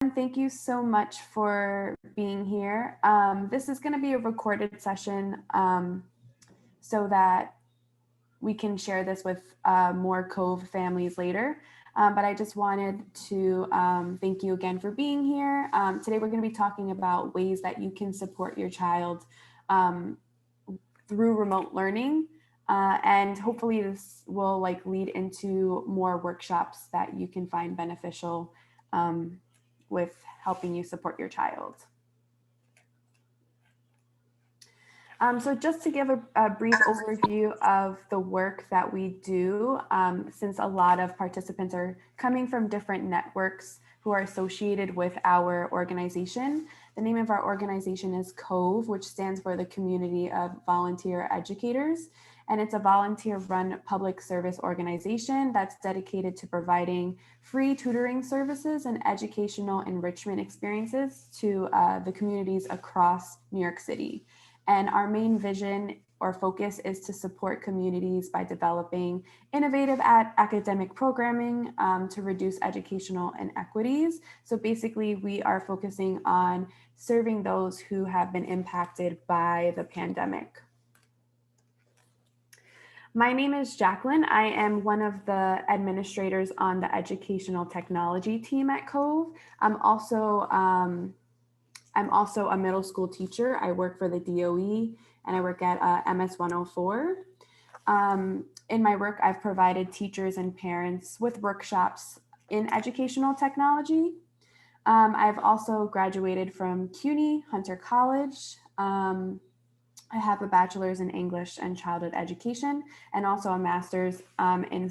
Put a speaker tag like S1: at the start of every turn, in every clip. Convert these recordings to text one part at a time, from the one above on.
S1: Thank you so much for being here. This is going to be a recorded session so that we can share this with more COVE families later. But I just wanted to thank you again for being here. Today we're going to be talking about ways that you can support your child through remote learning. And hopefully this will lead into more workshops that you can find beneficial with helping you support your child. So just to give a brief overview of the work that we do, since a lot of participants are coming from different networks who are associated with our organization. The name of our organization is COVE, which stands for the Community of Volunteer Educators. And it's a volunteer-run public service organization that's dedicated to providing free tutoring services and educational enrichment experiences to the communities across New York City. And our main vision or focus is to support communities by developing innovative academic programming to reduce educational inequities. So basically, we are focusing on serving those who have been impacted by the pandemic. My name is Jacalyn. I am one of the administrators on the educational technology team at COVE. I'm also a middle school teacher. I work for the DOE and I work at MS 104. In my work, I've provided teachers and parents with workshops in educational technology. I've also graduated from CUNY, Hunter College. I have a bachelor's in English and childhood education, and also a master's in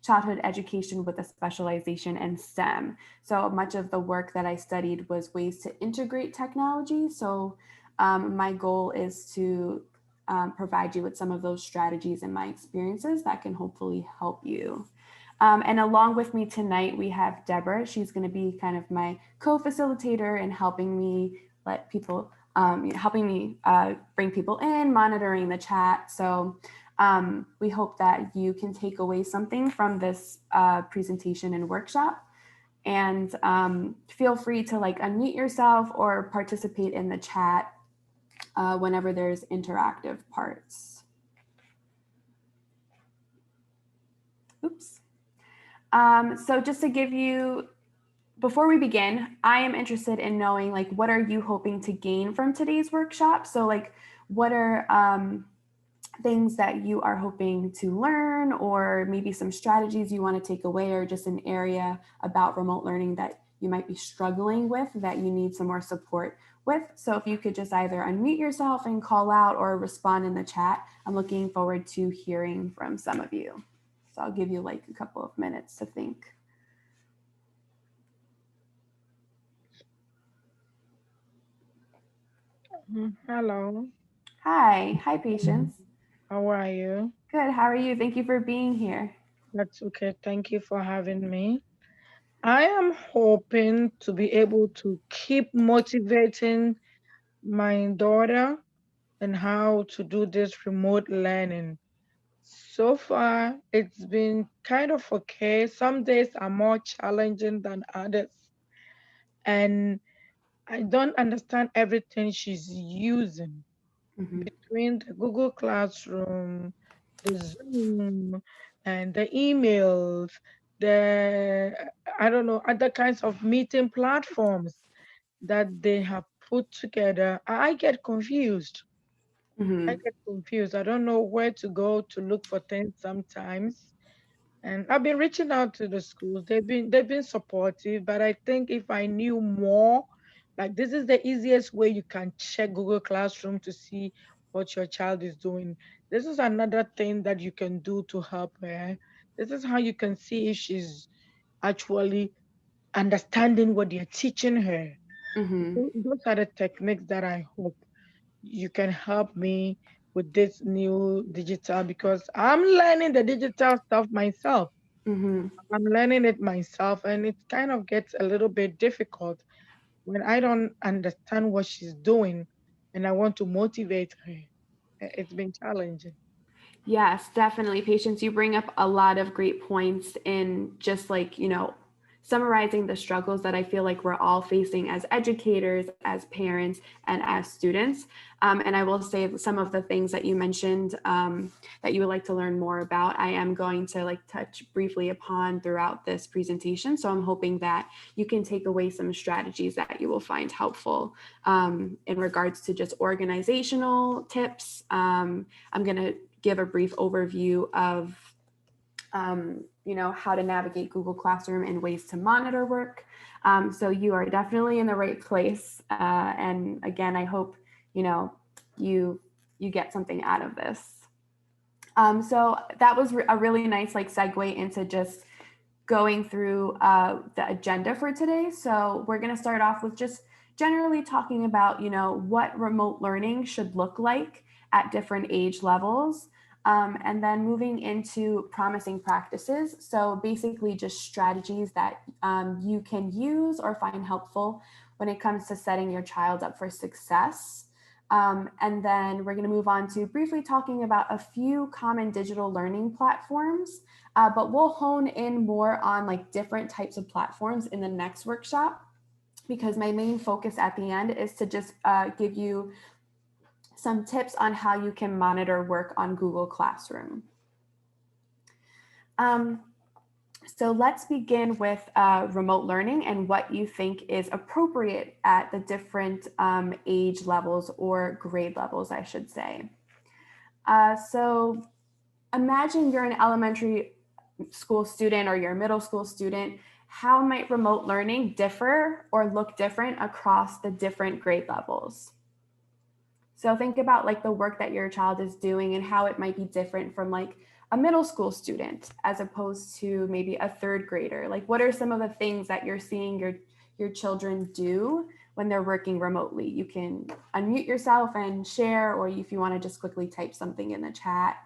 S1: childhood education with a specialization in STEM. So much of the work that I studied was ways to integrate technology. So my goal is to provide you with some of those strategies and my experiences that can hopefully help you. And along with me tonight, we have Deborah. She's going to be kind of my co-facilitator in helping me bring people in, monitoring the chat. So we hope that you can take away something from this presentation and workshop. And feel free to unmute yourself or participate in the chat whenever there's interactive parts. Oops. So just to give you, before we begin, I am interested in knowing what are you hoping to gain from today's workshop? So what are things that you are hoping to learn, or maybe some strategies you want to take away, or just an area about remote learning that you might be struggling with that you need some more support with. So if you could just either unmute yourself and call out or respond in the chat, I'm looking forward to hearing from some of you. So I'll give you a couple of minutes to think.
S2: Hello.
S1: Hi, Patience.
S2: How are you?
S1: Good, how are you? Thank you for being here.
S2: That's okay. Thank you for having me. I am hoping to be able to keep motivating my daughter and how to do this remote learning. So far, it's been kind of okay. Some days are more challenging than others. And I don't understand everything she's using between the Google Classroom, the Zoom, and the emails, the I don't know, other kinds of meeting platforms that they have put together. I get confused. I get confused. I don't know where to go to look for things sometimes. And I've been reaching out to the schools. They've been supportive, but I think if I knew more, like this is the easiest way you can check Google Classroom to see what your child is doing. This is another thing that you can do to help her. This is how you can see if she's actually understanding what you're teaching her. Those are the techniques that I hope you can help me with this new digital, because I'm learning the digital stuff myself. I'm learning it myself, and it kind of gets a little bit difficult when I don't understand what she's doing and I want to motivate her. It's been challenging.
S1: Yes, definitely. Patience, you bring up a lot of great points in just summarizing the struggles that I feel like we're all facing as educators, as parents, and as students. And I will say some of the things that you mentioned that you would like to learn more about, I am going to like touch briefly upon throughout this presentation. So I'm hoping that you can take away some strategies that you will find helpful in regards to just organizational tips. I'm going to give a brief overview of how to navigate Google Classroom and ways to monitor work. So you are definitely in the right place. And again, I hope, you get something out of this. So that was a really nice like segue into just going through the agenda for today. So we're going to start off with just generally talking about, what remote learning should look like at different age levels. And then moving into promising practices. So basically just strategies that you can use or find helpful when it comes to setting your child up for success. And then we're going to move on to briefly talking about a few common digital learning platforms, but we'll hone in more on like different types of platforms in the next workshop, because my main focus at the end is to just give you some tips on how you can monitor work on Google Classroom. So let's begin with remote learning and what you think is appropriate at the different age levels or grade levels, I should say. So imagine you're an elementary school student or you're a middle school student. How might remote learning differ or look different across the different grade levels? So think about like the work that your child is doing and how it might be different from like a middle school student as opposed to maybe a third grader. Like what are some of the things that you're seeing your children do when they're working remotely? You can unmute yourself and share, or if you want to just quickly type something in the chat.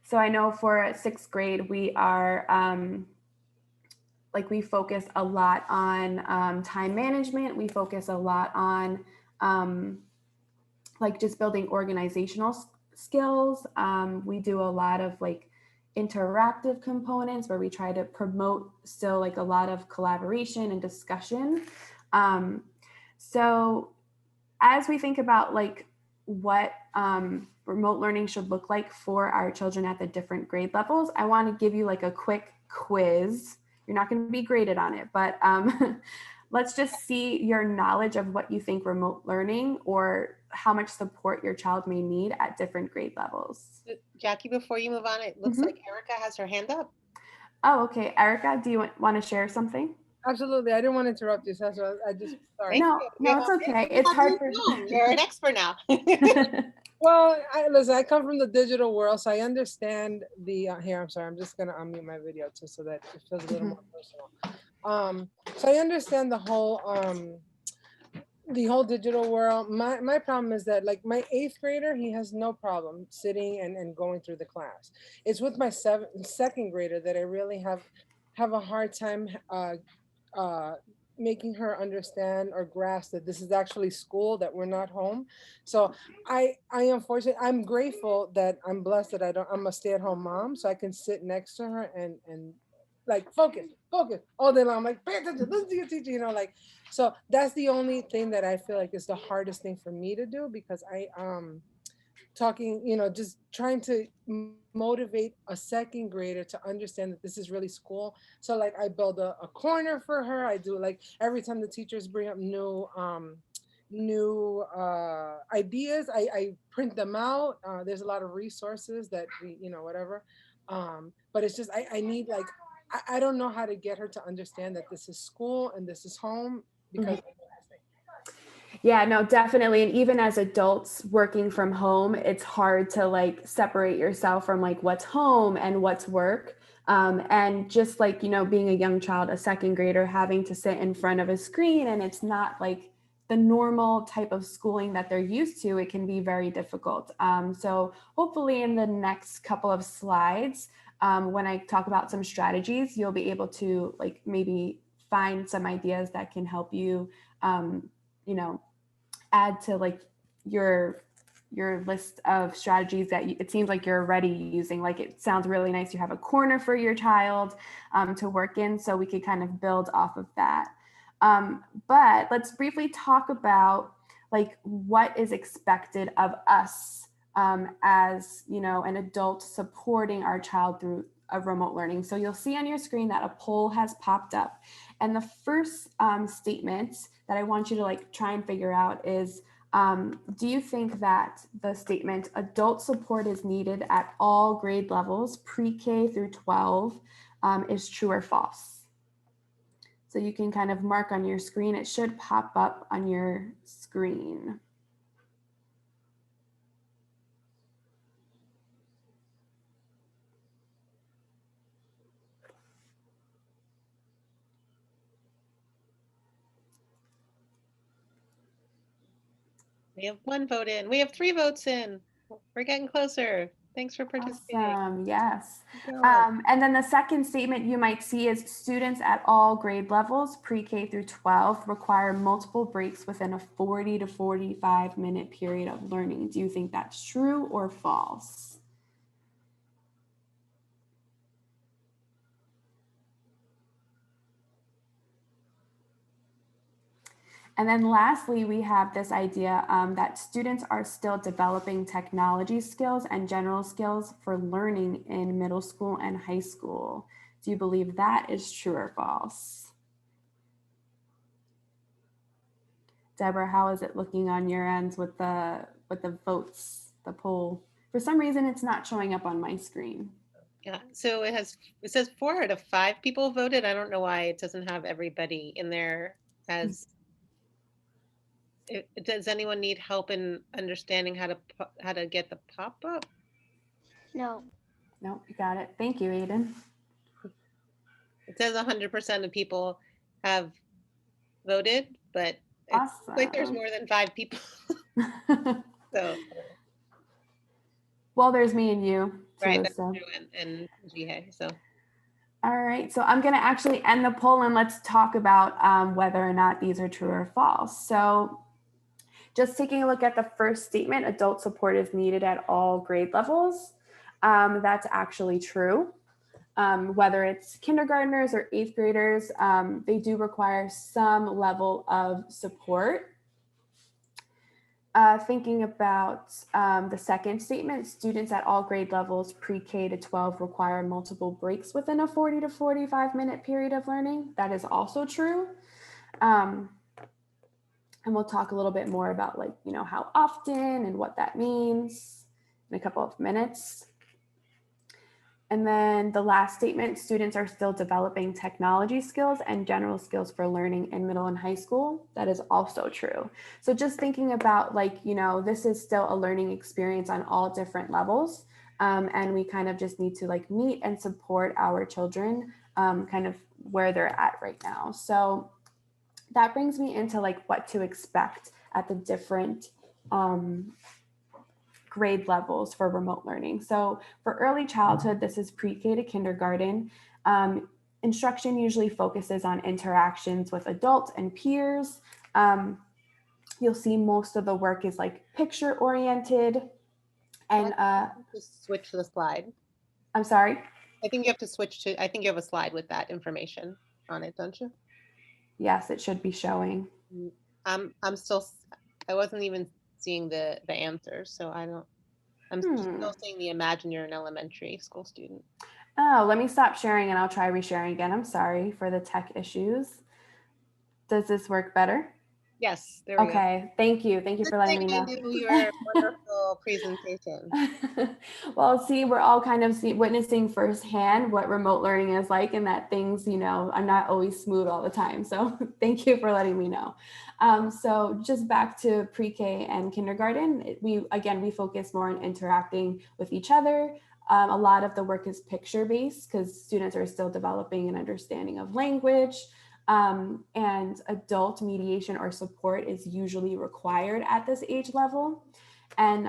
S1: So I know for sixth grade, we are we focus a lot on time management. We focus a lot on like just building organizational skills. We do a lot of like interactive components where we try to promote still like a lot of collaboration and discussion. So as we think about like what remote learning should look like for our children at the different grade levels, I want to give you like a quick quiz. You're not going to be graded on it, but let's just see your knowledge of what you think remote learning or how much support your child may need at different grade levels.
S3: Jackie, before you move on, it looks like Erica has her hand up.
S1: Oh, okay. Erica, do you want to share something?
S2: Absolutely. I didn't want to interrupt you. So that's what I just sorry.
S1: No, it's okay. It's hard for
S3: You're an expert now.
S2: Well, listen, I come from the digital world, so I understand the here. I'm sorry, I'm just gonna unmute my video too, so that it feels a little more personal. So I understand the whole digital world. My problem is that like my 8th grader, he has no problem sitting and going through the class. It's with my second grader that I really have a hard time making her understand or grasp that this is actually school, that we're not home. So I unfortunately, I'm grateful that I'm blessed that I'm a stay-at-home mom, so I can sit next to her and like focus all day long. I'm like, pay attention, listen to your teacher, like, so that's the only thing that I feel like is the hardest thing for me to do, because I talking, just trying to motivate a second grader to understand that this is really school. So like I build a corner for her. I do like every time the teachers bring up new ideas, I print them out. There's a lot of resources that we, whatever. But it's just I need like I don't know how to get her to understand that this is school and this is home, because
S1: Yeah, no, definitely. And even as adults working from home, it's hard to like separate yourself from like what's home and what's work. And just like, being a young child, a second grader, having to sit in front of a screen, and it's not like the normal type of schooling that they're used to, it can be very difficult. So hopefully in the next couple of slides, when I talk about some strategies, you'll be able to like maybe find some ideas that can help you, add to like your list of strategies that it seems like you're already using. Like, it sounds really nice. You have a corner for your child to work in, so we could kind of build off of that. But let's briefly talk about like what is expected of us as, you know, an adult supporting our child through a remote learning. So you'll see on your screen that a poll has popped up. And the first statement that I want you to like try and figure out is, do you think that the statement adult support is needed at all grade levels, pre-K through 12, is true or false? So you can kind of mark on your screen. It should pop up on your screen.
S3: We have 1 vote in. We have 3 votes in. We're getting closer. Thanks for participating.
S1: Awesome, yes.
S3: Keep going.
S1: And then the second statement you might see is students at all grade levels, pre-K through 12, require multiple breaks within a 40 to 45 minute period of learning. Do you think that's true or false? And then lastly, we have this idea that students are still developing technology skills and general skills for learning in middle school and high school. Do you believe that is true or false? Deborah, how is it looking on your ends with the votes, the poll? For some reason, it's not showing up on my screen.
S3: Yeah, so it says 4 out of 5 people voted. I don't know why it doesn't have everybody in there as. Does anyone need help in understanding how to get the pop-up?
S4: No.
S1: Nope, you got it. Thank you, Aiden.
S3: It says 100% of people have voted, but it looks like there's more than 5 people. So.
S1: Well, there's me and you too,
S3: Right, that's
S1: so.
S3: true, and Jihye, so.
S1: All right, so I'm gonna actually end the poll and let's talk about whether or not these are true or false. So just taking a look at the first statement, adult support is needed at all grade levels. That's actually true. Whether it's kindergartners or 8th graders, they do require some level of support. Thinking about the second statement, students at all grade levels, pre-K to 12, require multiple breaks within a 40 to 45 minute period of learning. That is also true. And we'll talk a little bit more about, like, you know, how often and what that means in a couple of minutes. And then the last statement, students are still developing technology skills and general skills for learning in middle and high school. That is also true. So just thinking about, like, you know, this is still a learning experience on all different levels. And we kind of just need to like meet and support our children kind of where they're at right now. So that brings me into like what to expect at the different grade levels for remote learning. So for early childhood, this is pre-K to kindergarten. Instruction usually focuses on interactions with adults and peers. You'll see most of the work is like picture oriented. And
S3: just switch to the slide.
S1: I'm sorry?
S3: I think you have to switch to, I think you have a slide with that information on it, don't you?
S1: Yes, it should be showing.
S3: I'm still, I wasn't even seeing the answers, so I'm still seeing the imagine you're an elementary school student.
S1: Oh, let me stop sharing and I'll try resharing again. I'm sorry for the tech issues. Does this work better?
S3: Yes, there we go.
S1: Okay, thank you. Thank you for letting me know.
S3: I knew your wonderful presentation.
S1: Well, see, we're all kind of witnessing firsthand what remote learning is like, and that things, you know, are not always smooth all the time. So thank you for letting me know. So just back to pre-K and kindergarten, we focus more on interacting with each other. A lot of the work is picture-based because students are still developing an understanding of language. And adult mediation or support is usually required at this age level. And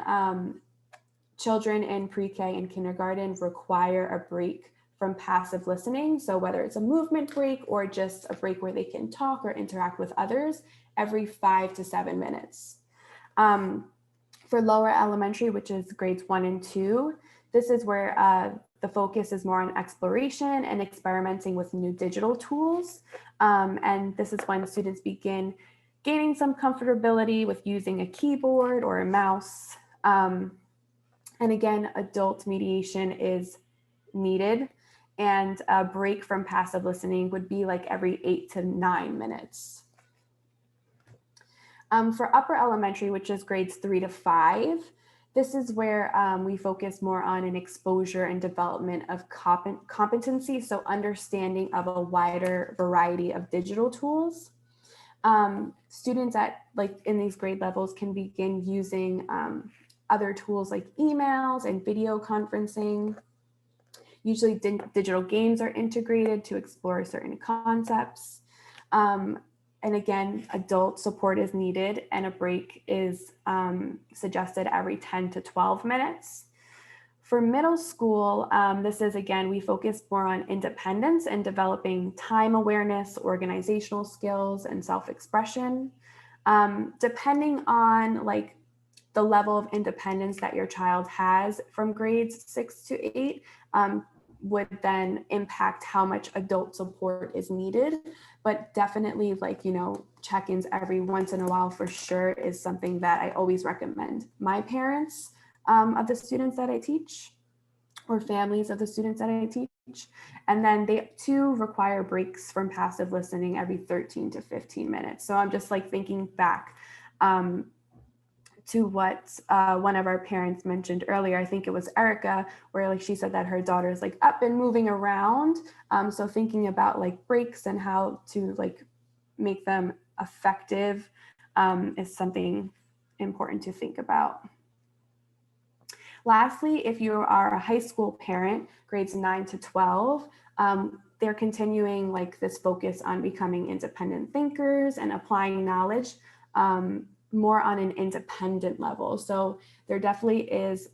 S1: children in pre-K and kindergarten require a break from passive listening. So whether it's a movement break or just a break where they can talk or interact with others every 5 to 7 minutes. For lower elementary, which is grades 1 and 2, this is where the focus is more on exploration and experimenting with new digital tools. And this is when students begin gaining some comfortability with using a keyboard or a mouse. And again, adult mediation is needed, and a break from passive listening would be like every 8 to 9 minutes. For upper elementary, which is grades 3 to 5, this is where we focus more on an exposure and development of competency, so understanding of a wider variety of digital tools. Students at in these grade levels can begin using other tools like emails and video conferencing. Usually digital games are integrated to explore certain concepts. And again, adult support is needed, and a break is suggested every 10 to 12 minutes. For middle school, this is, again, we focus more on independence and developing time awareness, organizational skills, and self-expression. Depending on the level of independence that your child has from grades 6 to 8, would then impact how much adult support is needed. But definitely check-ins every once in a while for sure is something that I always recommend. My parents of the students that I teach, or families of the students that I teach, and then they too require breaks from passive listening every 13 to 15 minutes. So I'm just thinking back to what one of our parents mentioned earlier. I think it was Erica, where she said that her daughter is up and moving around. So thinking about breaks and how to make them effective is something important to think about. Lastly, if you are a high school parent, grades 9 to 12, they're continuing this focus on becoming independent thinkers and applying knowledge more on an independent level. So there definitely is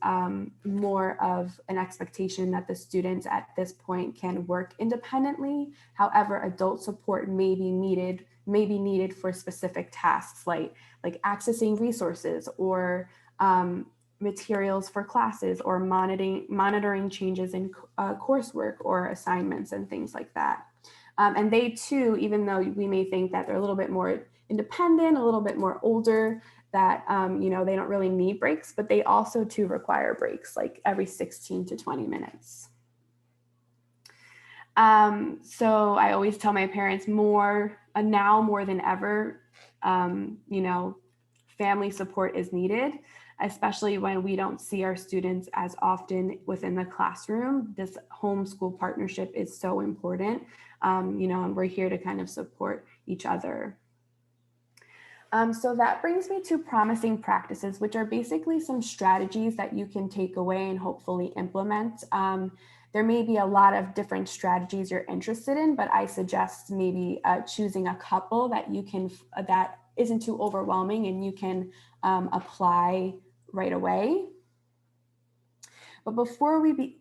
S1: more of an expectation that the students at this point can work independently. However, adult support may be needed for specific tasks like accessing resources or materials for classes, or monitoring changes in coursework or assignments and things like that. And they too, even though we may think that they're a little bit more independent, a little bit more older, that they don't really need breaks, but they also too require breaks every 16 to 20 minutes. So I always tell my parents now more than ever, family support is needed, especially when we don't see our students as often within the classroom. This homeschool partnership is so important, and we're here to kind of support each other. So that brings me to promising practices, which are basically some strategies that you can take away and hopefully implement. There may be a lot of different strategies you're interested in, but I suggest maybe choosing a couple that that isn't too overwhelming and you can apply right away. But before we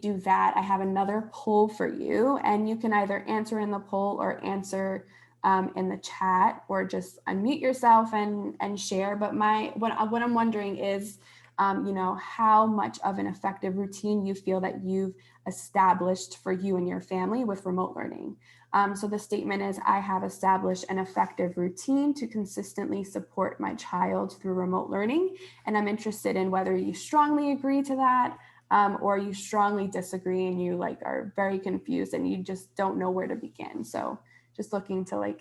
S1: do that, I have another poll for you, and you can either answer in the poll or answer in the chat, or just unmute yourself and share. But what I'm wondering is, how much of an effective routine you feel that you've established for you and your family with remote learning. So the statement is, I have established an effective routine to consistently support my child through remote learning. And I'm interested in whether you strongly agree to that, or you strongly disagree and you are very confused and you just don't know where to begin. So just looking to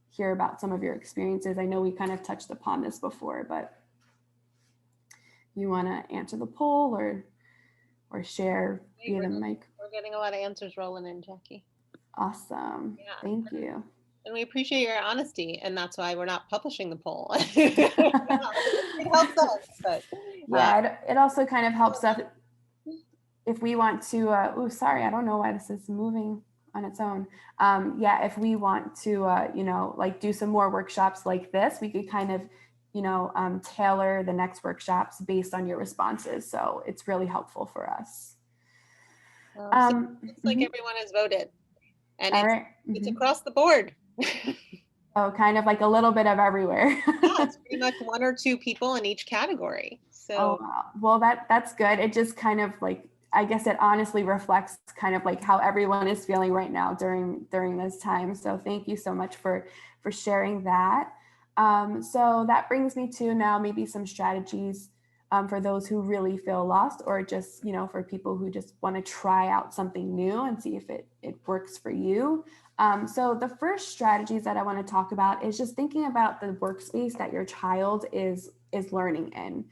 S1: hear about some of your experiences. I know we kind of touched upon this before, but you want to answer the poll or share via the mic?
S3: We're getting a lot of answers rolling in, Jackie.
S1: Awesome. Yeah. Thank you.
S3: And we appreciate your honesty, and that's why we're not publishing the poll. It helps us, but
S1: yeah, it also kind of helps us if we want to. Oh, sorry, I don't know why this is moving on its own. Yeah, if we want to, do some more workshops like this, we could kind of, tailor the next workshops based on your responses. So it's really helpful for us.
S3: So it's like everyone has voted, and it's across the board.
S1: Oh, kind of like a little bit of everywhere.
S3: Yeah, it's pretty much 1 or 2 people in each category. So
S1: Oh, wow. Well, that's good. It just kind of like, I guess it honestly reflects kind of like how everyone is feeling right now during this time. So thank you so much for sharing that. So that brings me to now maybe some strategies for those who really feel lost, or just, for people who just want to try out something new and see if it works for you. So the first strategies that I want to talk about is just thinking about the workspace that your child is learning in,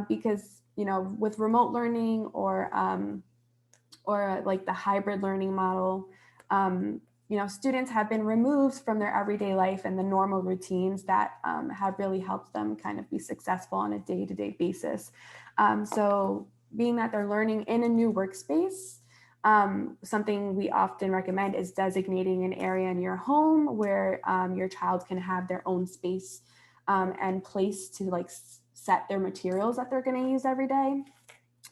S1: because with remote learning or like the hybrid learning model, students have been removed from their everyday life and the normal routines that have really helped them kind of be successful on a day-to-day basis. So being that they're learning in a new workspace, something we often recommend is designating an area in your home where your child can have their own space and place to like set their materials that they're going to use every day.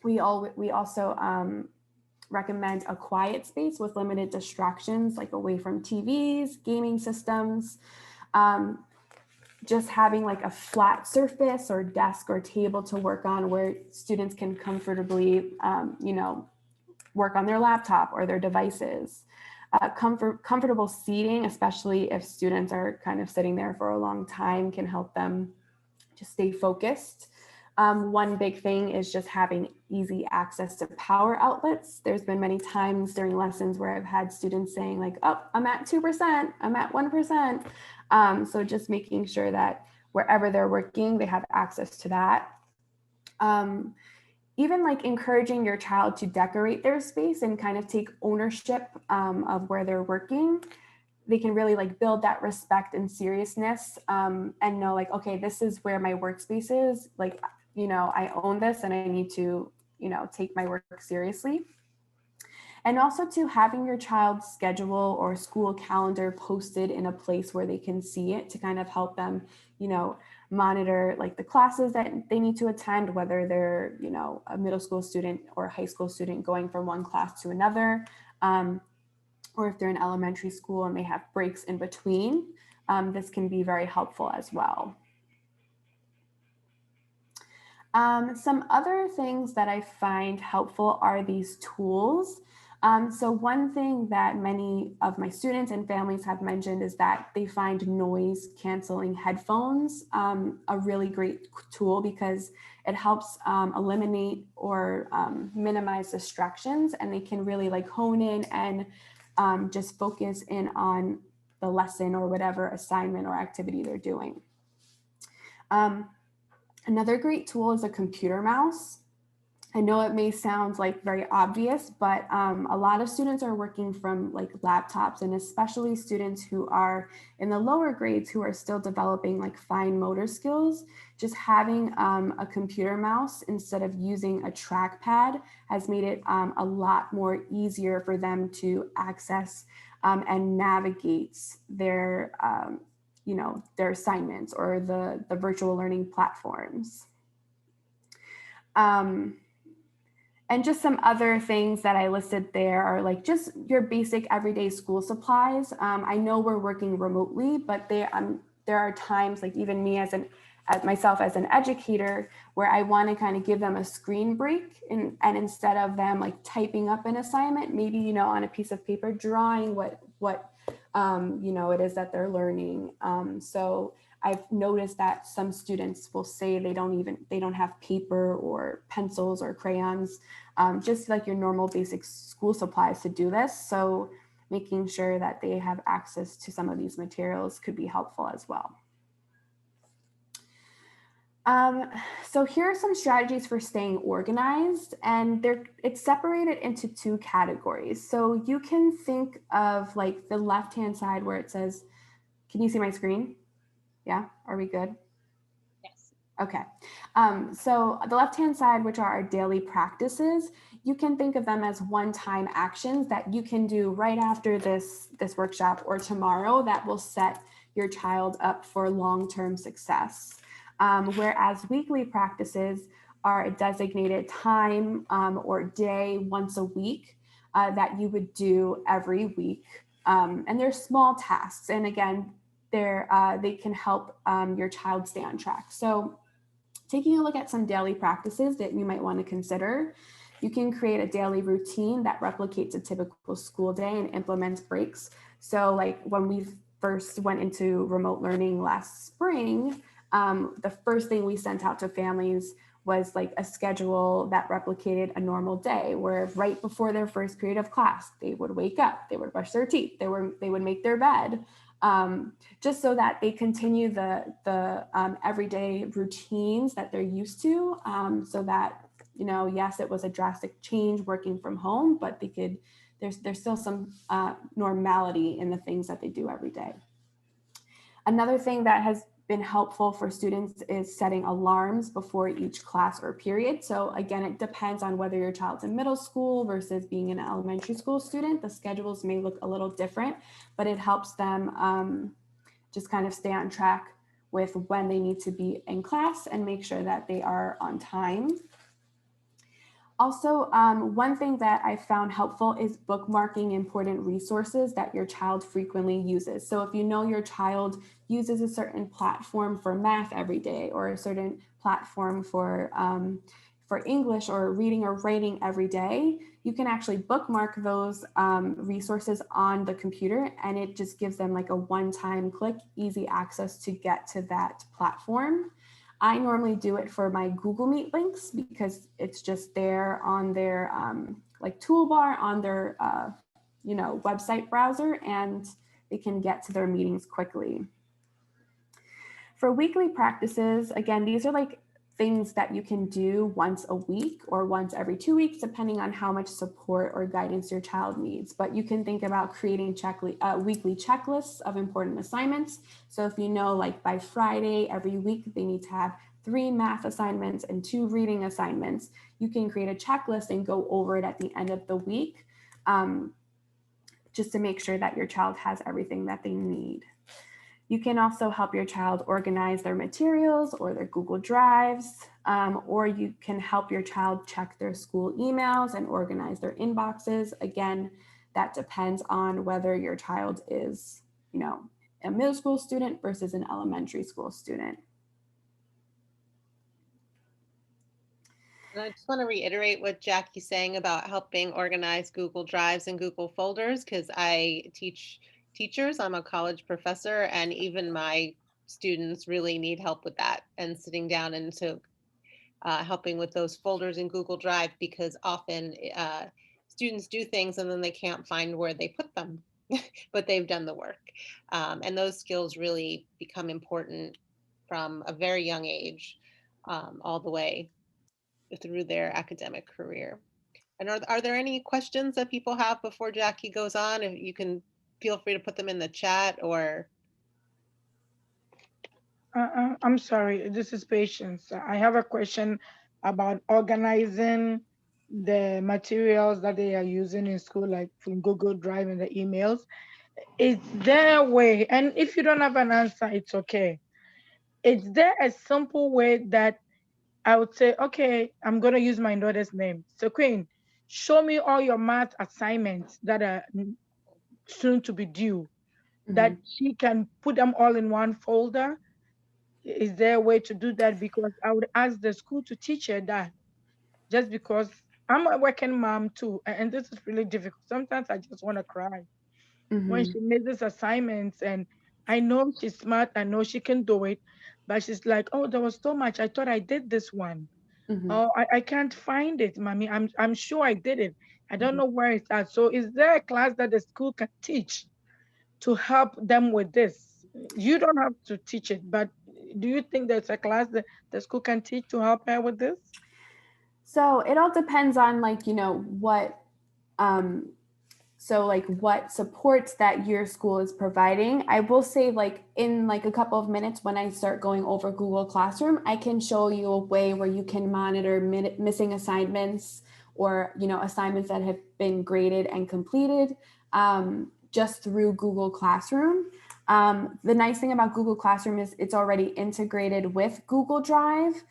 S1: We also recommend a quiet space with limited distractions, like away from TVs, gaming systems. Just having like a flat surface or desk or table to work on where students can comfortably, work on their laptop or their devices. Comfortable seating, especially if students are kind of sitting there for a long time, can help them just stay focused. One big thing is just having easy access to power outlets. There's been many times during lessons where I've had students saying like, oh, I'm at 2%, I'm at 1%. So just making sure that wherever they're working, they have access to that. Even like encouraging your child to decorate their space and kind of take ownership of where they're working, they can really like build that respect and seriousness, and know like, okay, this is where my workspace is. Like, I own this and I need to, take my work seriously. And also to having your child's schedule or school calendar posted in a place where they can see it to kind of help them, monitor like the classes that they need to attend, whether they're, a middle school student or a high school student going from one class to another, or if they're in elementary school and they have breaks in between, this can be very helpful as well. Some other things that I find helpful are these tools. So one thing that many of my students and families have mentioned is that they find noise canceling headphones a really great tool, because it helps eliminate or minimize distractions, and they can really like hone in and just focus in on the lesson or whatever assignment or activity they're doing. Another great tool is a computer mouse. I know it may sound like very obvious, but a lot of students are working from like laptops, and especially students who are in the lower grades who are still developing like fine motor skills. Just having a computer mouse instead of using a trackpad has made it a lot more easier for them to access and navigate their their assignments or the virtual learning platforms. And just some other things that I listed there are like just your basic everyday school supplies. I know we're working remotely, but there are times, like even me as myself as an educator, where I want to kind of give them a screen break, and instead of them like typing up an assignment, maybe on a piece of paper, drawing what it is that they're learning. So I've noticed that some students will say they don't have paper or pencils or crayons, just like your normal basic school supplies to do this. So making sure that they have access to some of these materials could be helpful as well. So here are some strategies for staying organized, and it's separated into 2 categories. So you can think of like the left-hand side where it says, can you see my screen? Yeah, are we good?
S3: yes.
S1: Okay. So the left-hand side, which are our daily practices, you can think of them as one-time actions that you can do right after this workshop or tomorrow that will set your child up for long-term success. Whereas weekly practices are a designated time or day once a week that you would do every week. And they're small tasks. And again, they can help your child stay on track. So taking a look at some daily practices that you might want to consider. You can create a daily routine that replicates a typical school day and implements breaks. So like when we first went into remote learning last spring, the first thing we sent out to families was like a schedule that replicated a normal day, where right before their first period of class, they would wake up, they would brush their teeth, they would make their bed, just so that they continue the everyday routines that they're used to, so that, you know, yes, it was a drastic change working from home, but there's still some normality in the things that they do every day. Another thing that has been helpful for students is setting alarms before each class or period. So again, it depends on whether your child's in middle school versus being an elementary school student. The schedules may look a little different, but it helps them just kind of stay on track with when they need to be in class and make sure that they are on time. Also, one thing that I found helpful is bookmarking important resources that your child frequently uses. So if you know your child uses a certain platform for math every day, or a certain platform for English or reading or writing every day, you can actually bookmark those resources on the computer, and it just gives them like a one-time click, easy access to get to that platform. I normally do it for my Google Meet links because it's just there on their like toolbar on their website browser, and they can get to their meetings quickly. For weekly practices, again, these are like things that you can do once a week or once every 2 weeks, depending on how much support or guidance your child needs. But you can think about creating weekly checklists of important assignments. So if you know, like by Friday every week, they need to have 3 math assignments and 2 reading assignments, you can create a checklist and go over it at the end of the week, just to make sure that your child has everything that they need. You can also help your child organize their materials or their Google Drives, or you can help your child check their school emails and organize their inboxes. Again, that depends on whether your child is, you know, a middle school student versus an elementary school student.
S3: And I just want to reiterate what Jackie's saying about helping organize Google Drives and Google folders, because I teach teachers, I'm a college professor, and even my students really need help with that and sitting down and so helping with those folders in Google Drive, because often students do things and then they can't find where they put them, but they've done the work. And those skills really become important from a very young age, all the way through their academic career. And are there any questions that people have before Jackie goes on? If you can feel free to put them in the chat or.
S2: I'm sorry, this is Patience. I have a question about organizing the materials that they are using in school, like from Google Drive and the emails. Is there a way, and if you don't have an answer, it's okay. Is there a simple way that I would say, okay, I'm going to use my daughter's name. So Queen, show me all your math assignments that are soon to be due, that she can put them all in one folder. Is there a way to do that? Because I would ask the school to teach her that, just because I'm a working mom too. And this is really difficult. Sometimes I just want to cry when she misses assignments, and I know she's smart, I know she can do it, but she's like, oh, there was so much, I thought I did this one. Oh, I can't find it, mommy. I'm sure I did it. I don't know where it's at. So is there a class that the school can teach to help them with this? You don't have to teach it, but do you think there's a class that the school can teach to help her with this?
S1: So it all depends on, like, you know, what what supports that your school is providing. I will say, like, in like a couple of minutes when I start going over Google Classroom, I can show you a way where you can monitor missing assignments, or, you know, assignments that have been graded and completed, just through Google Classroom. The nice thing about Google Classroom is it's already integrated with Google Drive.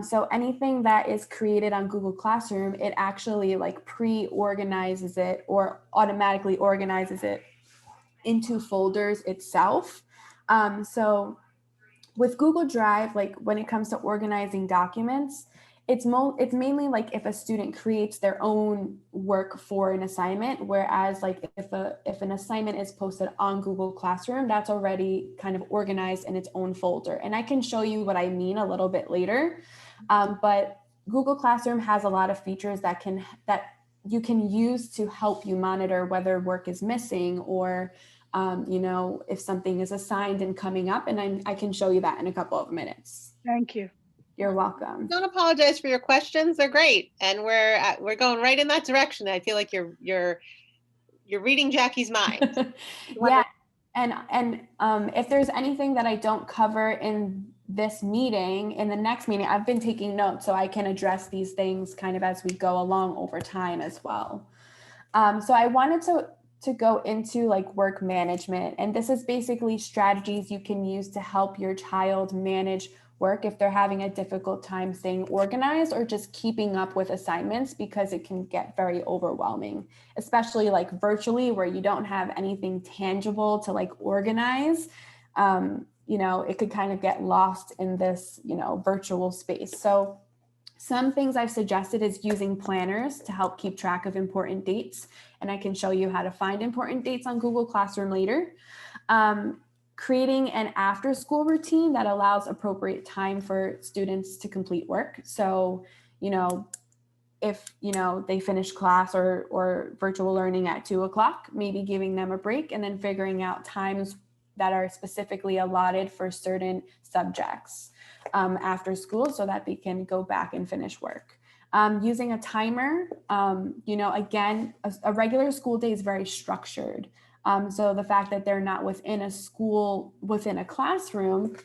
S1: So anything that is created on Google Classroom, it actually like pre-organizes it or automatically organizes it into folders itself. So with Google Drive, like when it comes to organizing documents, it's mainly like if a student creates their own work for an assignment, whereas like if an assignment is posted on Google Classroom, that's already kind of organized in its own folder. And I can show you what I mean a little bit later. But Google Classroom has a lot of features that you can use to help you monitor whether work is missing or if something is assigned and coming up, and I can show you that in a couple of minutes.
S2: Thank you.
S1: You're welcome.
S3: Don't apologize for your questions. They're great. And we're going right in that direction. I feel like you're reading Jackie's mind.
S1: Yeah. And if there's anything that I don't cover in this meeting, in the next meeting, I've been taking notes so I can address these things kind of as we go along over time as well. So I wanted to go into like work management, and this is basically strategies you can use to help your child manage work if they're having a difficult time staying organized or just keeping up with assignments, because it can get very overwhelming, especially like virtually where you don't have anything tangible to like organize. It could kind of get lost in this, virtual space. So some things I've suggested is using planners to help keep track of important dates. And I can show you how to find important dates on Google Classroom later. Creating an after school routine that allows appropriate time for students to complete work. So, if, they finish class or virtual learning at 2:00, maybe giving them a break and then figuring out times that are specifically allotted for certain subjects after school so that they can go back and finish work. Using a timer, again, a regular school day is very structured. So the fact that they're not within a classroom,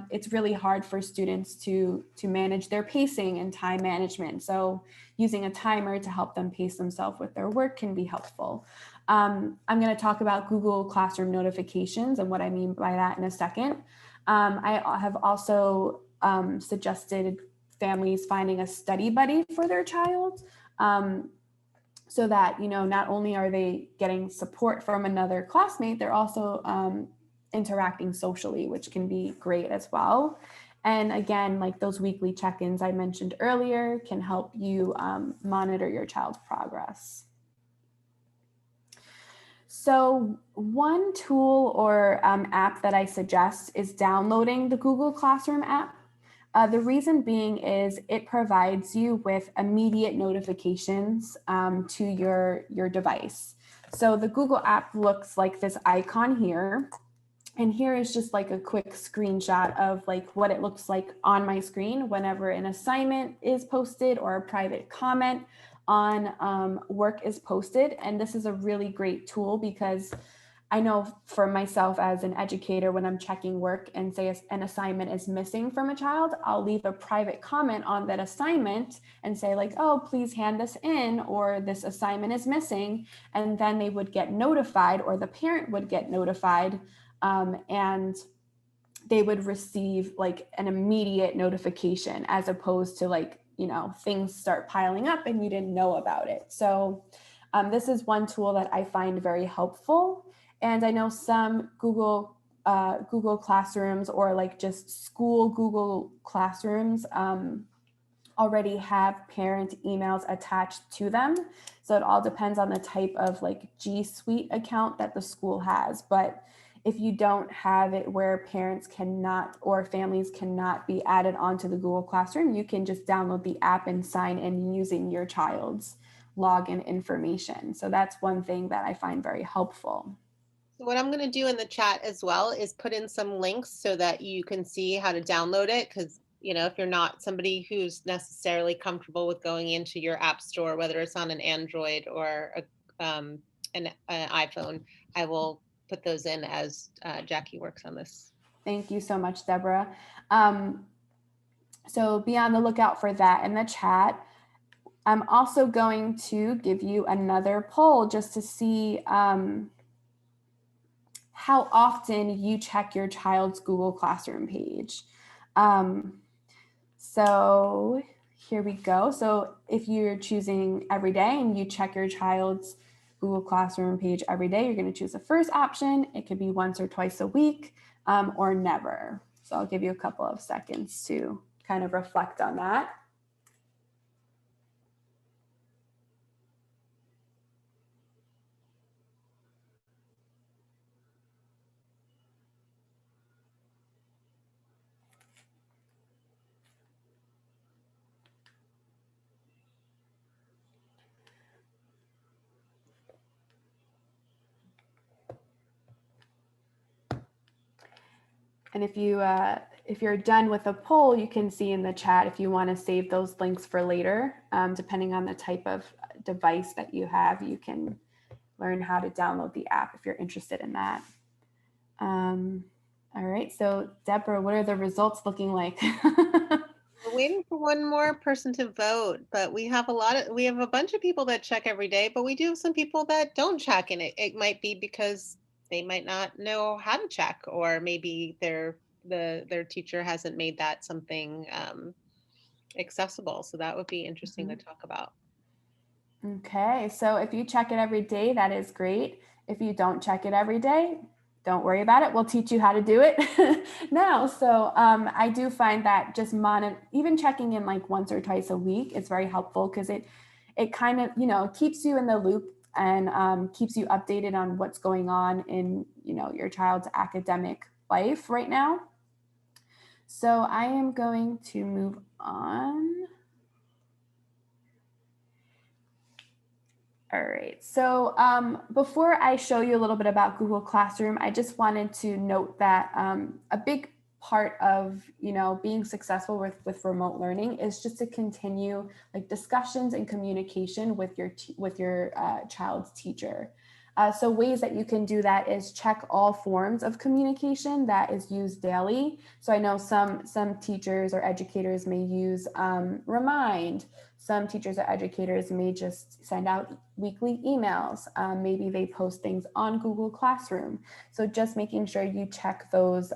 S1: it's really hard for students to manage their pacing and time management. So using a timer to help them pace themselves with their work can be helpful. I'm going to talk about Google Classroom notifications and what I mean by that in a second. I have also suggested families finding a study buddy for their child. So that, not only are they getting support from another classmate, they're also interacting socially, which can be great as well. And again, like those weekly check-ins I mentioned earlier can help you monitor your child's progress. So one tool or app that I suggest is downloading the Google Classroom app. The reason being is it provides you with immediate notifications to your device. So the Google app looks like this icon here. And here is just like a quick screenshot of like what it looks like on my screen whenever an assignment is posted or a private comment on work is posted. And this is a really great tool because I know for myself as an educator, when I'm checking work and say an assignment is missing from a child, I'll leave a private comment on that assignment and say like, oh, please hand this in, or this assignment is missing. And then they would get notified, or the parent would get notified, and they would receive like an immediate notification, as opposed to like, things start piling up and you didn't know about it. So this is one tool that I find very helpful. And I know some Google Classrooms or like just school Google Classrooms already have parent emails attached to them. So it all depends on the type of like G Suite account that the school has. But if you don't have it where parents cannot or families cannot be added onto the Google Classroom, you can just download the app and sign in using your child's login information. So that's one thing that I find very helpful.
S3: So what I'm going to do in the chat as well is put in some links so that you can see how to download it. Because, if you're not somebody who's necessarily comfortable with going into your app store, whether it's on an Android or an iPhone, I will put those in as Jackie works on this.
S1: Thank you so much, Deborah. So be on the lookout for that in the chat. I'm also going to give you another poll just to see how often you check your child's Google Classroom page. So here we go. So if you're choosing every day and you check your child's Google Classroom page every day, you're going to choose the first option. It could be once or twice a week. or never. So I'll give you a couple of seconds to kind of reflect on that. And if you're done with the poll, you can see in the chat if you want to save those links for later. Depending on the type of device that you have, you can learn how to download the app if you're interested in that. All right, so Deborah, what are the results looking like?
S3: We're waiting for one more person to vote, but we have a bunch of people that check every day, but we do have some people that don't check, and it might be because they might not know how to check, or maybe their teacher hasn't made that something accessible. So that would be interesting to talk about.
S1: Okay, so if you check it every day, that is great. If you don't check it every day, don't worry about it. We'll teach you how to do it now. So I do find that just even checking in like once or twice a week is very helpful, because it kind of, keeps you in the loop and keeps you updated on what's going on in, your child's academic life right now. So I am going to move on. All right, so before I show you a little bit about Google Classroom, I just wanted to note that a big part of being successful with remote learning is just to continue like discussions and communication with your child's teacher. So ways that you can do that is check all forms of communication that is used daily. So I know some teachers or educators may use Remind. Some teachers or educators may just send out weekly emails. Maybe they post things on Google Classroom. So just making sure you check those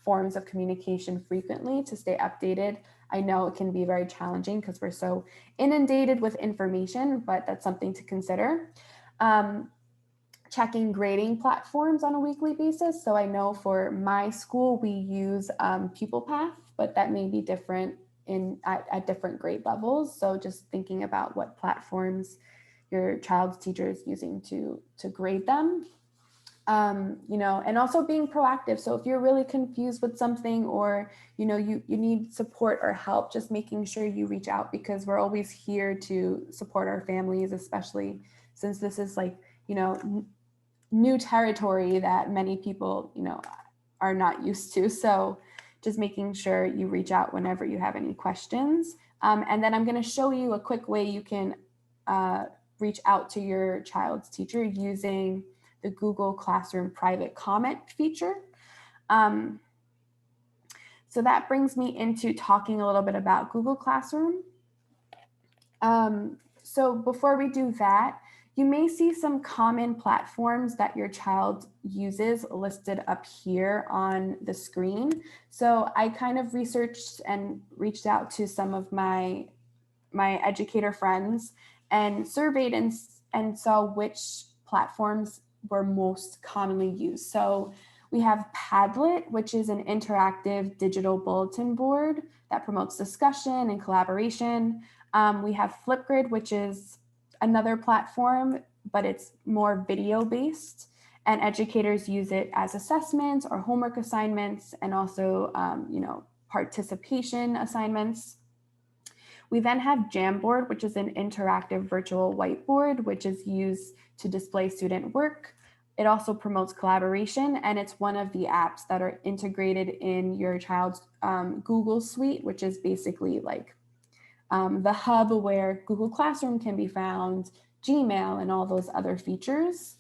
S1: forms of communication frequently to stay updated. I know it can be very challenging because we're so inundated with information, but that's something to consider. Checking grading platforms on a weekly basis. So I know for my school, we use PupilPath, but that may be different at different grade levels. So just thinking about what platforms your child's teacher is using to grade them. And also being proactive. So if you're really confused with something, or you need support or help, just making sure you reach out, because we're always here to support our families, especially since this is like, new territory that many people, are not used to. So just making sure you reach out whenever you have any questions. And then I'm going to show you a quick way you can reach out to your child's teacher using the Google Classroom private comment feature. So that brings me into talking a little bit about Google Classroom. So before we do that, you may see some common platforms that your child uses listed up here on the screen. So I kind of researched and reached out to some of my educator friends and surveyed and saw which platforms were most commonly used. So we have Padlet, which is an interactive digital bulletin board that promotes discussion and collaboration. We have Flipgrid, which is another platform, but it's more video based, and educators use it as assessments or homework assignments, and also participation assignments. We then have Jamboard, which is an interactive virtual whiteboard, which is used to display student work. It also promotes collaboration, and it's one of the apps that are integrated in your child's Google Suite, which is basically like the hub where Google Classroom can be found, Gmail, and all those other features.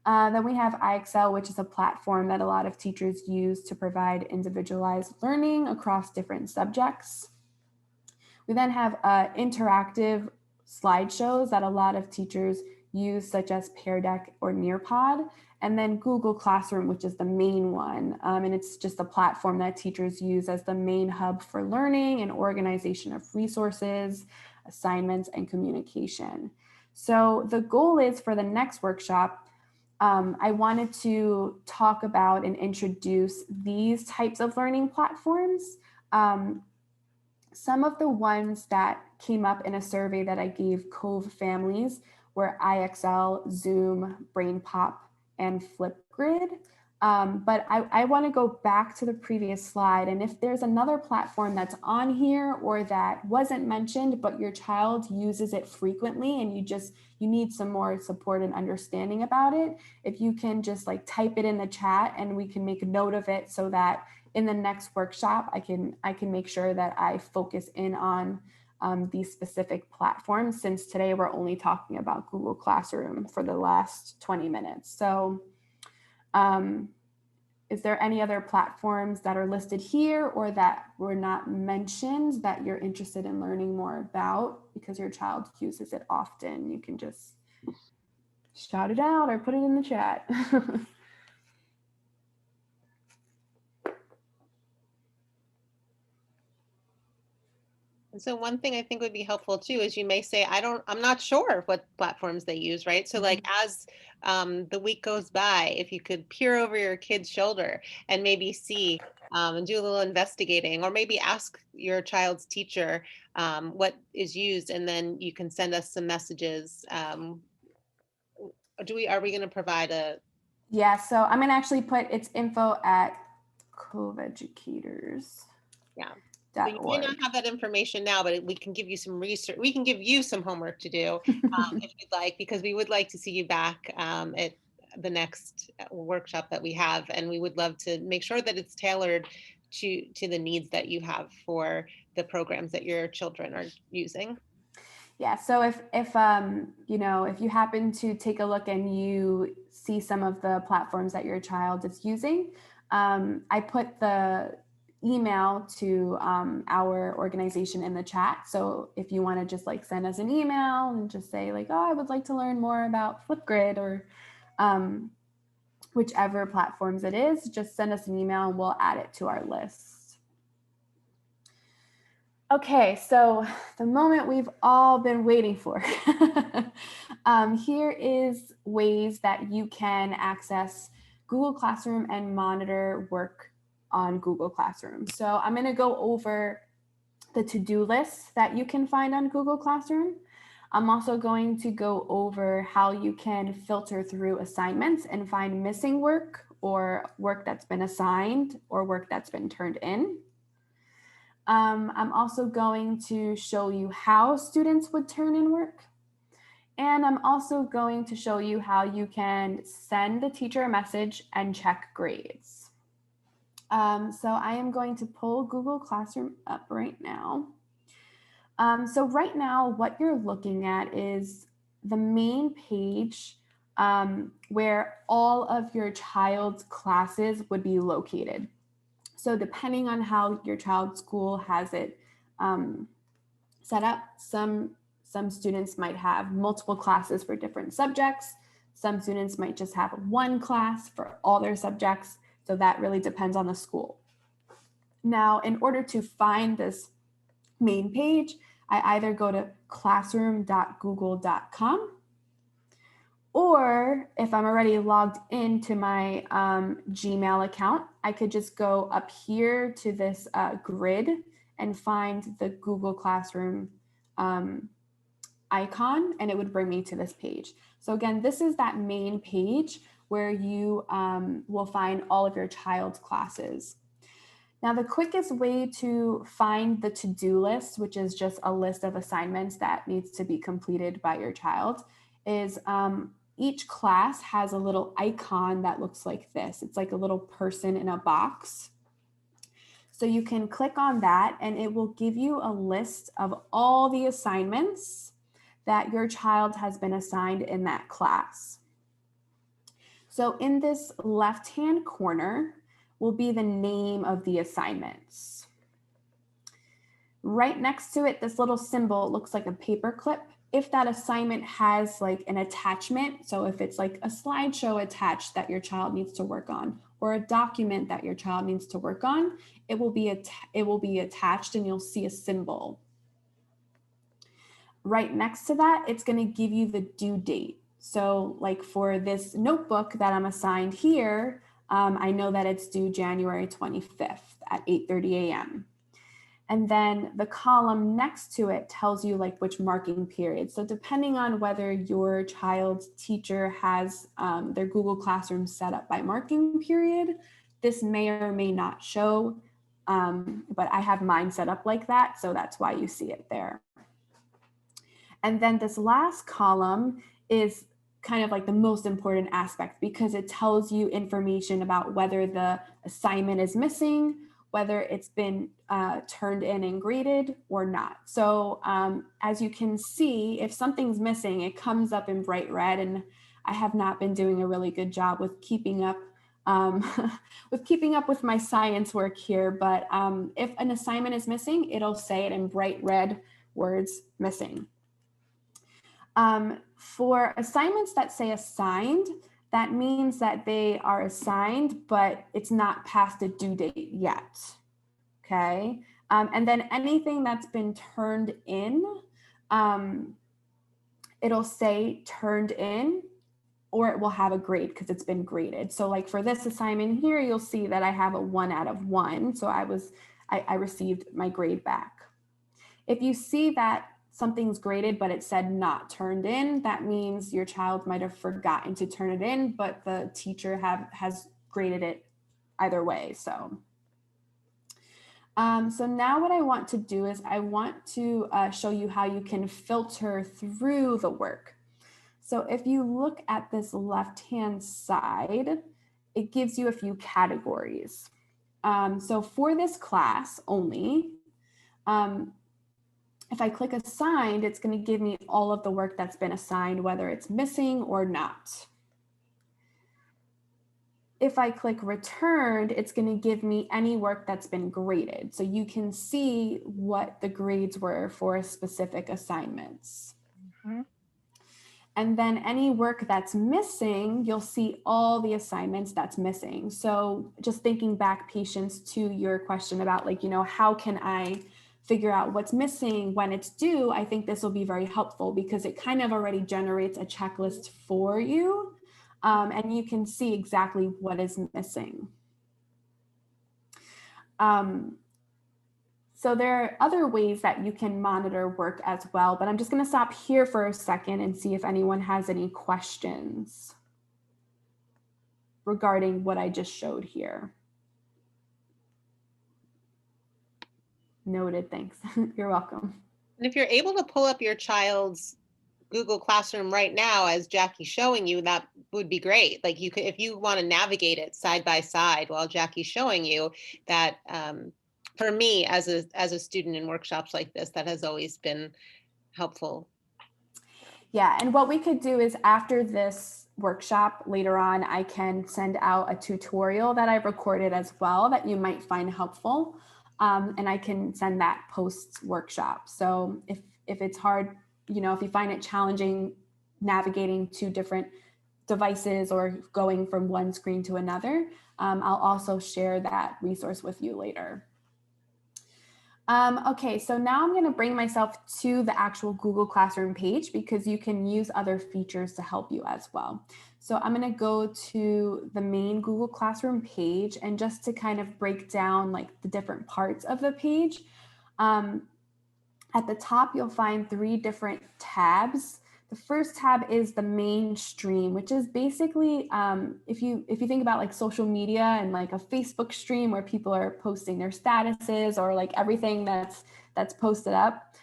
S1: Then we have iExcel, which is a platform that a lot of teachers use to provide individualized learning across different subjects. We then have interactive slideshows that a lot of teachers use, such as Pear Deck or Nearpod, and then Google Classroom, which is the main one. And it's just a platform that teachers use as the main hub for learning and organization of resources, assignments, and communication. So the goal is for the next workshop I wanted to talk about and introduce these types of learning platforms. Some of the ones that came up in a survey that I gave COVE families were IXL, Zoom, BrainPop, and Flipgrid. But I want to go back to the previous slide. And if there's another platform that's on here or that wasn't mentioned, but your child uses it frequently and you need some more support and understanding about it, if you can just like type it in the chat and we can make a note of it so that in the next workshop, I can make sure that I focus in on these specific platforms, since today we're only talking about Google Classroom for the last 20 minutes. So is there any other platforms that are listed here or that were not mentioned that you're interested in learning more about because your child uses it often? You can just shout it out or put it in the chat.
S3: And so one thing I think would be helpful too is you may say, I'm not sure what platforms they use, right? So like as the week goes by, if you could peer over your kid's shoulder and maybe see and do a little investigating, or maybe ask your child's teacher what is used, and then you can send us some messages. Are we going to provide a?
S1: Yeah, so I'm gonna actually put its info at coveeducators.org.
S3: Yeah. So you may not have that information now, but we can give you some research. We can give you some homework to do if you'd like, because we would like to see you back at the next workshop that we have. And we would love to make sure that it's tailored to the needs that you have for the programs that your children are using.
S1: Yeah, so if you happen to take a look and you see some of the platforms that your child is using, I put the email to our organization in the chat. So if you want to just like send us an email and just say like, oh, I would like to learn more about Flipgrid or whichever platforms it is, just send us an email and we'll add it to our list. Okay, so the moment we've all been waiting for. Here is ways that you can access Google Classroom and monitor work on Google Classroom. So I'm going to go over the to-do lists that you can find on Google Classroom. I'm also going to go over how you can filter through assignments and find missing work or work that's been assigned or work that's been turned in. I'm also going to show you how students would turn in work. And I'm also going to show you how you can send the teacher a message and check grades. So I am going to pull Google Classroom up right now. So right now, what you're looking at is the main page where all of your child's classes would be located. So depending on how your child's school has it set up, some students might have multiple classes for different subjects. Some students might just have one class for all their subjects. So that really depends on the school. Now, in order to find this main page, I either go to classroom.google.com, or if I'm already logged into my Gmail account, I could just go up here to this grid and find the Google Classroom icon, and it would bring me to this page. So again, this is that main page where you will find all of your child's classes. Now, the quickest way to find the to-do list, which is just a list of assignments that needs to be completed by your child, is each class has a little icon that looks like this. It's like a little person in a box. So you can click on that and it will give you a list of all the assignments that your child has been assigned in that class. So in this left-hand corner will be the name of the assignments. Right next to it, this little symbol looks like a paper clip. If that assignment has like an attachment, so if it's like a slideshow attached that your child needs to work on, or a document that your child needs to work on, it will be attached and you'll see a symbol. Right next to that, it's going to give you the due date. So like for this notebook that I'm assigned here, I know that it's due January 25th at 8:30 a.m. And then the column next to it tells you like which marking period. So depending on whether your child's teacher has their Google Classroom set up by marking period, this may or may not show, but I have mine set up like that. So that's why you see it there. And then this last column is kind of like the most important aspect because it tells you information about whether the assignment is missing, whether it's been turned in and graded or not. So as you can see, if something's missing, it comes up in bright red, and I have not been doing a really good job with keeping up with my science work here, but if an assignment is missing, it'll say it in bright red words, missing. For assignments that say assigned, that means that they are assigned, but it's not past a due date yet, okay? And then anything that's been turned in, it'll say turned in, or it will have a grade because it's been graded. So like for this assignment here, you'll see that I have a 1 out of 1. So I received my grade back. If you see that something's graded, but it said not turned in, that means your child might have forgotten to turn it in, but the teacher has graded it either way. So now what I want to do is I want to show you how you can filter through the work. So if you look at this left-hand side, it gives you a few categories. So for this class only, if I click assigned, it's going to give me all of the work that's been assigned, whether it's missing or not. If I click returned, it's going to give me any work that's been graded. So you can see what the grades were for specific assignments.
S2: Mm-hmm.
S1: And then any work that's missing, you'll see all the assignments that's missing. So just thinking back, patience, to your question about like, how can I figure out what's missing when it's due, I think this will be very helpful because it kind of already generates a checklist for you, and you can see exactly what is missing. So there are other ways that you can monitor work as well, but I'm just going to stop here for a second and see if anyone has any questions regarding what I just showed here. Noted, thanks. You're welcome.
S3: And if you're able to pull up your child's Google Classroom right now, as Jackie's showing you, that would be great. Like you could, if you want to navigate it side by side while Jackie's showing you that, for me as a student in workshops like this, that has always been helpful.
S1: Yeah, and what we could do is after this workshop later on, I can send out a tutorial that I've recorded as well that you might find helpful. And I can send that post workshop. So if it's hard, if you find it challenging navigating 2 different devices or going from one screen to another, I'll also share that resource with you later. Okay, so now I'm going to bring myself to the actual Google Classroom page because you can use other features to help you as well. So I'm going to go to the main Google Classroom page, and just to kind of break down like the different parts of the page, at the top you'll find 3 different tabs. The first tab is the mainstream, which is basically if you think about like social media and like a Facebook stream where people are posting their statuses or like everything that's posted up,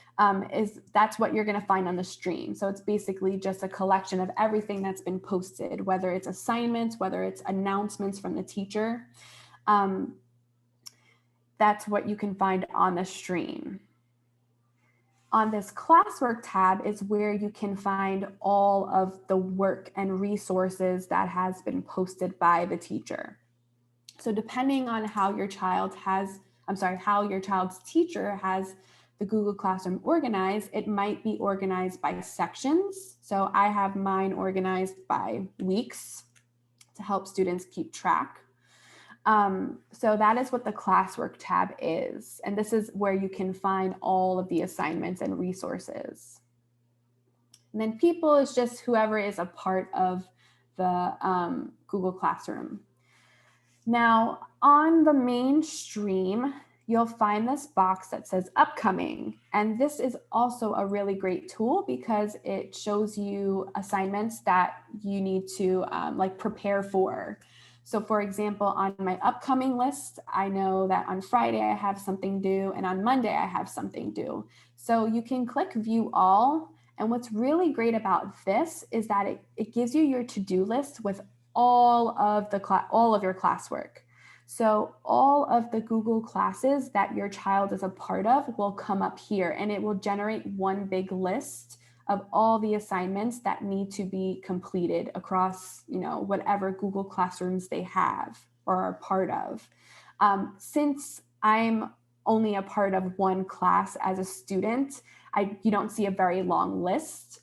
S1: that's what you're going to find on the stream. So it's basically just a collection of everything that's been posted, whether it's assignments, whether it's announcements from the teacher. That's what you can find on the stream. On this classwork tab is where you can find all of the work and resources that has been posted by the teacher. So depending on how your child's teacher has the Google Classroom organized, it might be organized by sections. So I have mine organized by weeks to help students keep track. So that is what the classwork tab is. And this is where you can find all of the assignments and resources. And then people is just whoever is a part of the Google Classroom. Now, on the main stream, you'll find this box that says upcoming. And this is also a really great tool because it shows you assignments that you need to like prepare for. So for example, on my upcoming list, I know that on Friday I have something due and on Monday I have something due. So you can click view all. And what's really great about this is that it gives you your to-do list with all of your classwork. So all of the Google classes that your child is a part of will come up here, and it will generate one big list of all the assignments that need to be completed across, whatever Google Classrooms they have or are part of. Since I'm only a part of one class as a student, you don't see a very long list.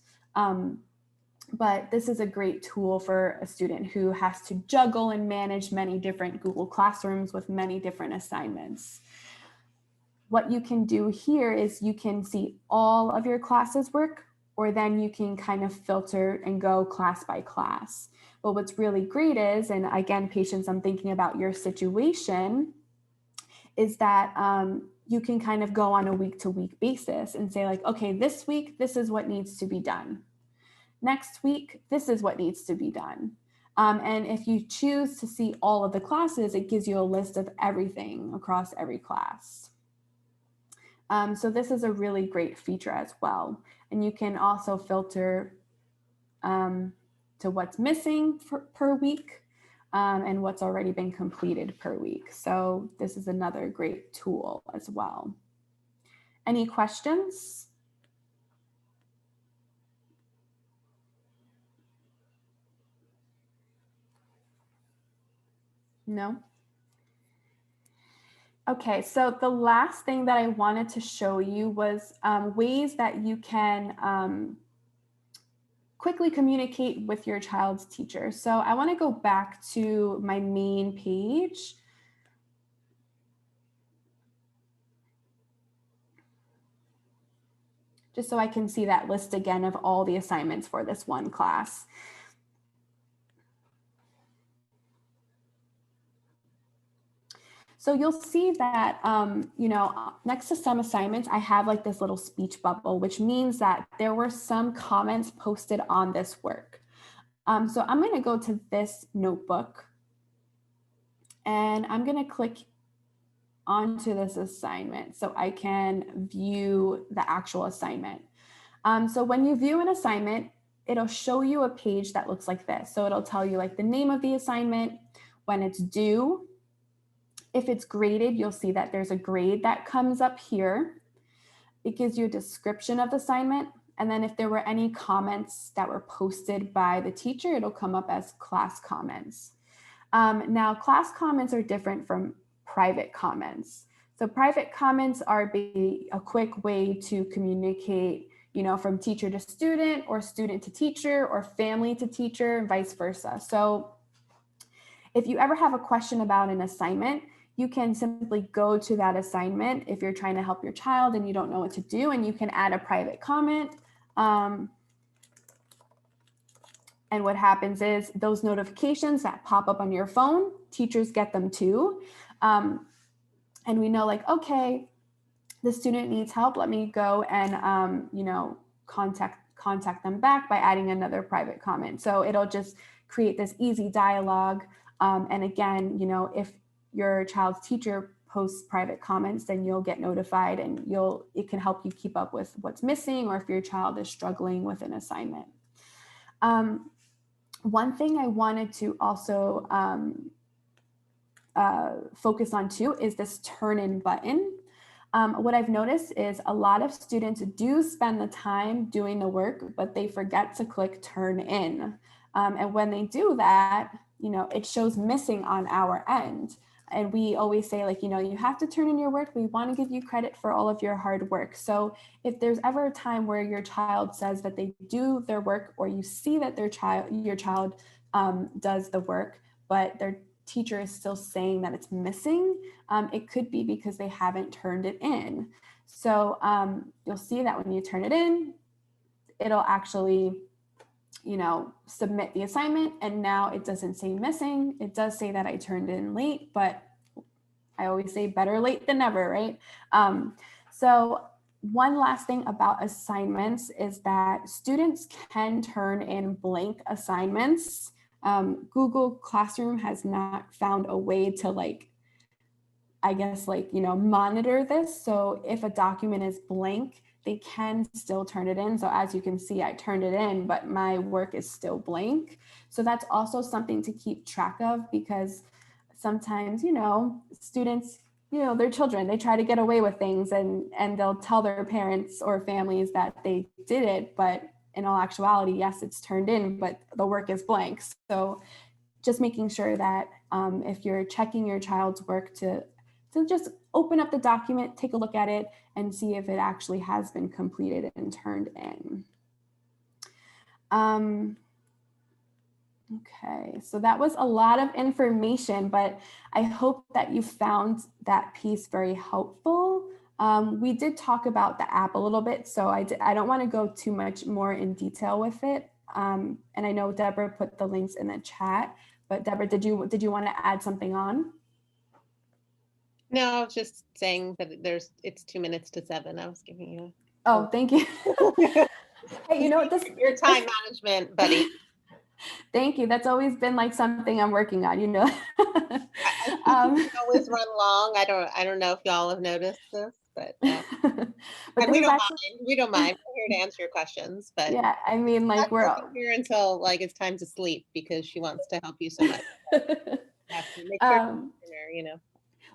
S1: But this is a great tool for a student who has to juggle and manage many different Google Classrooms with many different assignments. What you can do here is you can see all of your classes work, or then you can kind of filter and go class by class. But what's really great is, and again, patients, I'm thinking about your situation, is that you can kind of go on a week-to-week basis and say like, okay, this week, this is what needs to be done. Next week, this is what needs to be done. And if you choose to see all of the classes, it gives you a list of everything across every class. So this is a really great feature as well. And you can also filter to what's missing per week and what's already been completed per week. So this is another great tool as well. Any questions? No? Okay, so the last thing that I wanted to show you was ways that you can quickly communicate with your child's teacher. So I want to go back to my main page. Just so I can see that list again of all the assignments for this one class. So you'll see that, next to some assignments, I have like this little speech bubble, which means that there were some comments posted on this work. So I'm going to go to this notebook and I'm going to click onto this assignment so I can view the actual assignment. So when you view an assignment, it'll show you a page that looks like this. So it'll tell you like the name of the assignment, when it's due. If it's graded, you'll see that there's a grade that comes up here. It gives you a description of the assignment. And then if there were any comments that were posted by the teacher, it'll come up as class comments. Now, class comments are different from private comments. So private comments are a quick way to communicate, from teacher to student or student to teacher or family to teacher and vice versa. So if you ever have a question about an assignment, you can simply go to that assignment if you're trying to help your child and you don't know what to do, and you can add a private comment. And what happens is those notifications that pop up on your phone, teachers get them too. And we know like, okay, the student needs help. Let me go and, contact them back by adding another private comment. So it'll just create this easy dialogue. And again, if your child's teacher posts private comments, then you'll get notified and it can help you keep up with what's missing or if your child is struggling with an assignment. One thing I wanted to also focus on too is this turn in button. What I've noticed is a lot of students do spend the time doing the work, but they forget to click turn in. And when they do that, it shows missing on our end. And we always say like, you have to turn in your work. We want to give you credit for all of your hard work. So if there's ever a time where your child says that they do their work, or you see that your child does the work, but their teacher is still saying that it's missing, it could be because they haven't turned it in. So you'll see that when you turn it in, it'll actually, submit the assignment, and now it doesn't say missing. It does say that I turned in late, but I always say better late than never, right? So one last thing about assignments is that students can turn in blank assignments. Google Classroom has not found a way to monitor this. So if a document is blank, they can still turn it in. So as you can see, I turned it in, but my work is still blank. So that's also something to keep track of, because sometimes, students, they're children, they try to get away with things, and they'll tell their parents or families that they did it, but in all actuality, yes, it's turned in, but the work is blank. So just making sure that if you're checking your child's work, to just open up the document, take a look at it, and see if it actually has been completed and turned in. Okay, so that was a lot of information, but I hope that you found that piece very helpful. We did talk about the app a little bit, so I don't want to go too much more in detail with it. And I know Deborah put the links in the chat, but Deborah, did you want to add something on?
S3: No, I was just saying that it's 2 minutes to 7. I was giving you.
S1: Oh, thank you. Hey,
S3: your time management, buddy.
S1: Thank you. That's always been something I'm working on,
S3: I think you always run long. I don't know if y'all have noticed this, but we don't mind. We don't mind. We're here to answer your questions, but
S1: yeah, I mean, we're
S3: here until it's time to sleep, because she wants to help you so much. Have to make sure dinner,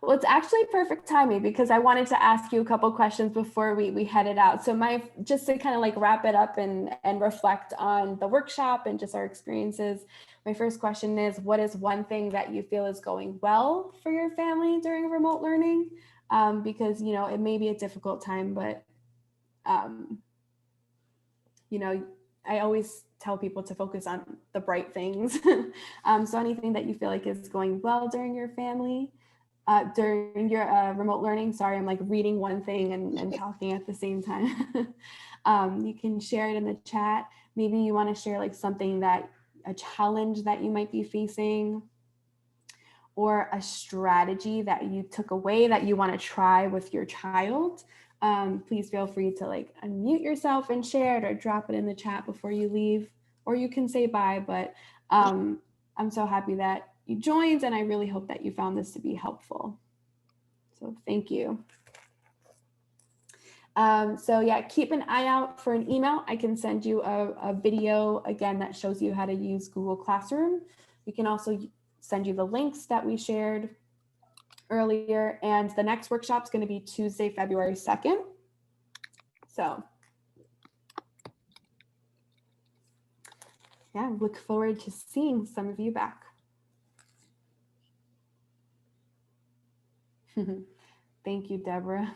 S1: Well, it's actually perfect timing, because I wanted to ask you a couple questions before we headed out. So just to kind of wrap it up and reflect on the workshop and just our experiences, my first question is, what is one thing that you feel is going well for your family during remote learning? Because, it may be a difficult time, but, I always tell people to focus on the bright things. So anything that you feel like is going well during your family? During your remote learning. Sorry, I'm reading one thing and talking at the same time. You can share it in the chat. Maybe you want to share something a challenge that you might be facing, or a strategy that you took away that you want to try with your child. Please feel free to unmute yourself and share it, or drop it in the chat before you leave, or you can say bye. But I'm so happy that you joined, and I really hope that you found this to be helpful. So thank you. So yeah, keep an eye out for an email. I can send you a video again that shows you how to use Google Classroom. We can also send you the links that we shared earlier, and the next workshop is going to be Tuesday, February 2nd. So yeah, look forward to seeing some of you back. Thank you, Deborah.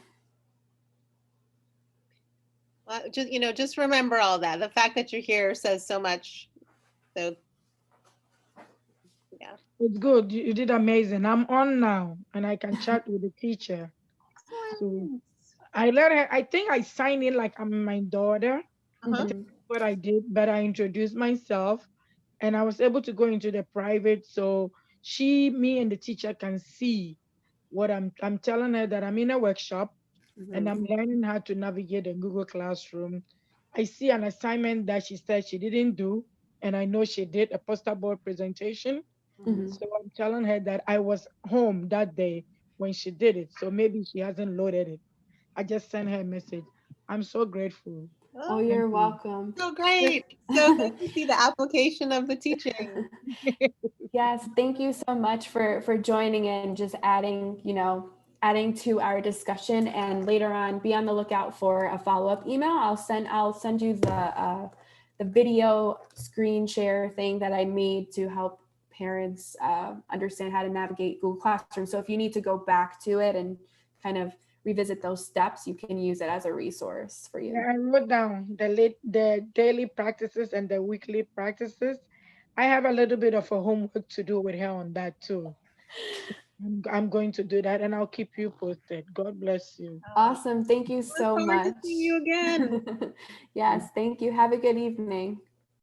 S3: Well, just remember all that. The fact that you're here says so much. So yeah,
S2: it's good. You did amazing. I'm on now, and I can chat with the teacher. So I let her. I think I signed in like I'm my daughter. That's what I did, but I introduced myself, and I was able to go into the private, so me and the teacher can see what I'm telling her, that I'm in a workshop and I'm learning how to navigate the Google Classroom. I see an assignment that she said she didn't do, and I know she did a poster board presentation. So I'm telling her that I was home that day when she did it, so maybe she hasn't loaded it. I just sent her a message. I'm so grateful.
S1: Oh, you're welcome.
S3: So great. So good to see the application of the teaching.
S1: Yes, thank you so much for joining in, just adding to our discussion. And later on, be on the lookout for a follow-up email. I'll send you the video screen share thing that I made to help parents understand how to navigate Google Classroom. So if you need to go back to it and kind of revisit those steps, you can use it as a resource for you.
S2: Yeah, I wrote down the daily practices and the weekly practices. I have a little bit of a homework to do with her on that too. I'm going to do that, and I'll keep you posted. God bless you.
S1: Awesome. Thank you
S3: Look
S1: so
S3: forward to
S1: much.
S3: seeing you again.
S1: Yes, thank you. Have a good evening.